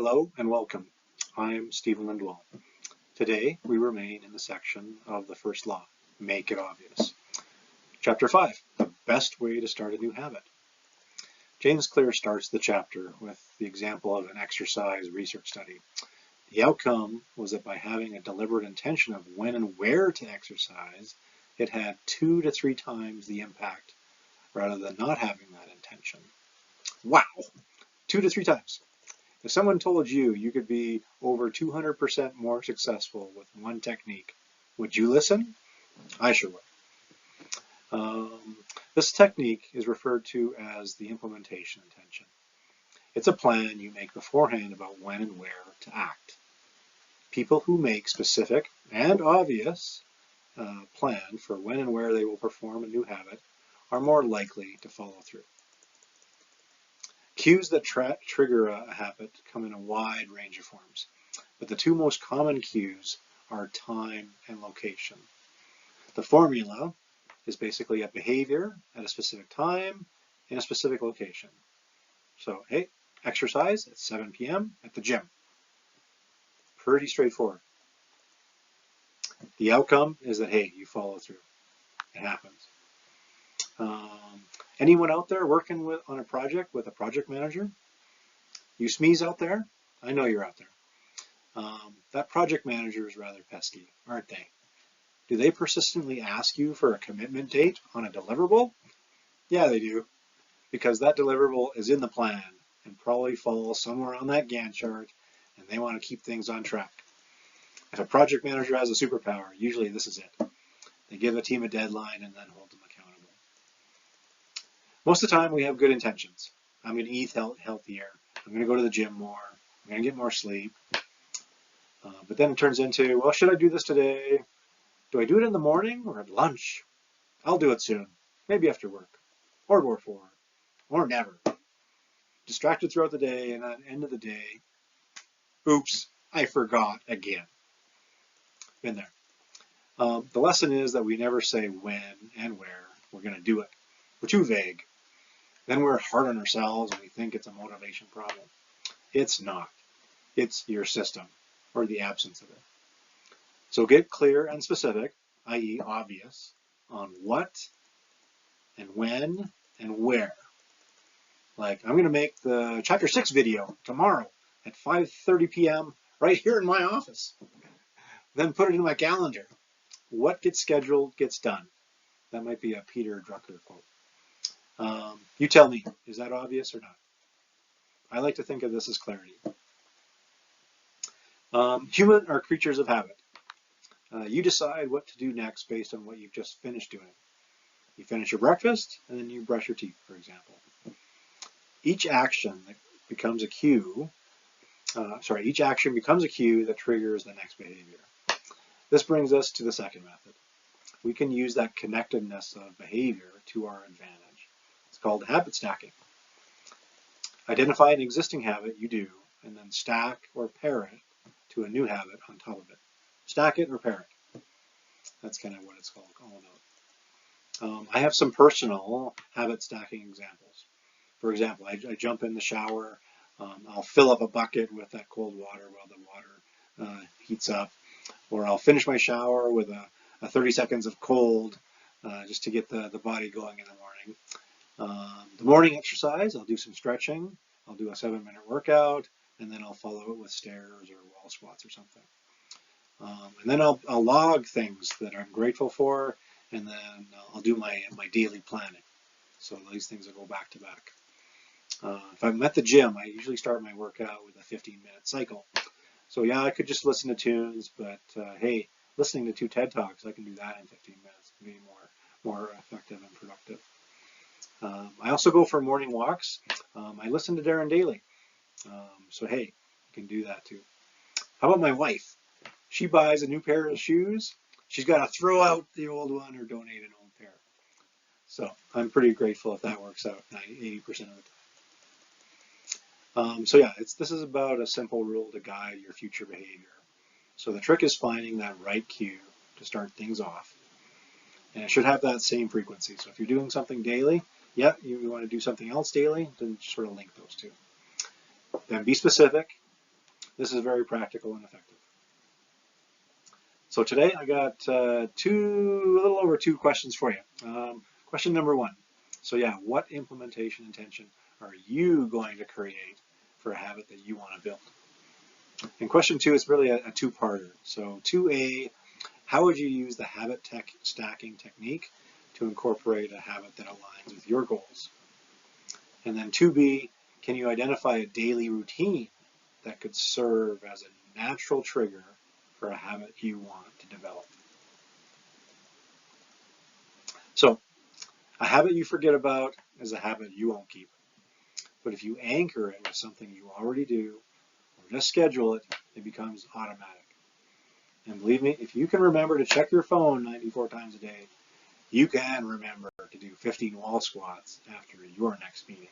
Hello and welcome. I'm Stephen Lindwall. Today we remain in the section of the first law, make it obvious. Chapter 5, the best way to start a new habit. James Clear starts the chapter with the example of an exercise research study. The outcome was that by having a deliberate intention of when and where to exercise, it had 2 to 3 times the impact rather than not having that intention. Wow! 2 to 3 times. If someone told you you could be over 200% more successful with one technique, would you listen? I sure would. This technique is referred to as the implementation intention. It's a plan you make beforehand about when and where to act. People who make specific and obvious plan for when and where they will perform a new habit are more likely to follow through. Cues that trigger a habit come in a wide range of forms, but the 2 most common cues are time and location. The formula is basically a behavior at a specific time in a specific location. So, hey, exercise at 7 p.m. at the gym. Pretty straightforward. The outcome is that, hey, you follow through. It happens. Anyone out there working on a project with a project manager? You SMEs out there? I know you're out there. That project manager is rather pesky, aren't they? Do they persistently ask you for a commitment date on a deliverable? Yeah, they do, because that deliverable is in the plan and probably falls somewhere on that Gantt chart, and they want to keep things on track. If a project manager has a superpower, usually this is it. They give a team a deadline and then hold them accountable. Most of the time we have good intentions. I'm going to eat healthier. I'm going to go to the gym more. I'm going to get more sleep. But then it turns into, well, should I do this today? Do I do it in the morning or at lunch? I'll do it soon, maybe after work, or before, or never. Distracted throughout the day, and at the end of the day, oops, I forgot again. Been there. The lesson is that we never say when and where we're going to do it. We're too vague. Then we're hard on ourselves and we think it's a motivation problem. It's not. It's your system, or the absence of it. So get clear and specific, i.e. obvious, on what and when and where. Like, I'm going to make the Chapter 6 video tomorrow at 5:30 p.m. right here in my office. Then put it in my calendar. What gets scheduled gets done. That might be a Peter Drucker quote. You tell me, is that obvious or not? I like to think of this as clarity. Humans are creatures of habit. You decide what to do next based on what you've just finished doing. You finish your breakfast and then you brush your teeth, for example. Each action becomes a cue that triggers the next behavior. This brings us to the second method. We can use that connectedness of behavior to our advantage. It's called habit stacking. Identify an existing habit you do and then stack or pair it to a new habit on top of it. Stack it or pair it. That's kind of what it's all about. I have some personal habit stacking examples. For example, I jump in the shower. I'll fill up a bucket with that cold water while the water heats up. Or I'll finish my shower with a 30 seconds of cold just to get the body going in the morning. The morning exercise, I'll do some stretching. I'll do a 7-minute workout, and then I'll follow it with stairs or wall squats or something. And then I'll log things that I'm grateful for, and then I'll do my daily planning. So these things will go back to back. If I'm at the gym, I usually start my workout with a 15-minute cycle. So yeah, I could just listen to tunes, but hey, listening to 2 TED Talks, I can do that in 15 minutes and be more effective and productive. I also go for morning walks. I listen to Darren Daily. So hey, you can do that too. How about my wife? She buys a new pair of shoes. She's got to throw out the old one or donate an old pair. So I'm pretty grateful if that works out 80% of the time. So yeah, this is about a simple rule to guide your future behavior. So the trick is finding that right cue to start things off. And it should have that same frequency. So if you're doing something daily, yeah, you want to do something else daily, then just sort of link those two. Then be specific, This is very practical and effective. So today I got a little over two questions for you. Question number one. So yeah, what implementation intention are you going to create for a habit that you want to build? And question two is really a two-parter. So 2A, how would you use the habit stacking technique to incorporate a habit that aligns with your goals? And then 2B, can you identify a daily routine that could serve as a natural trigger for a habit you want to develop? So, a habit you forget about is a habit you won't keep. But if you anchor it with something you already do, or just schedule it, it becomes automatic. And believe me, if you can remember to check your phone 94 times a day, you can remember to do 15 wall squats after your next meeting.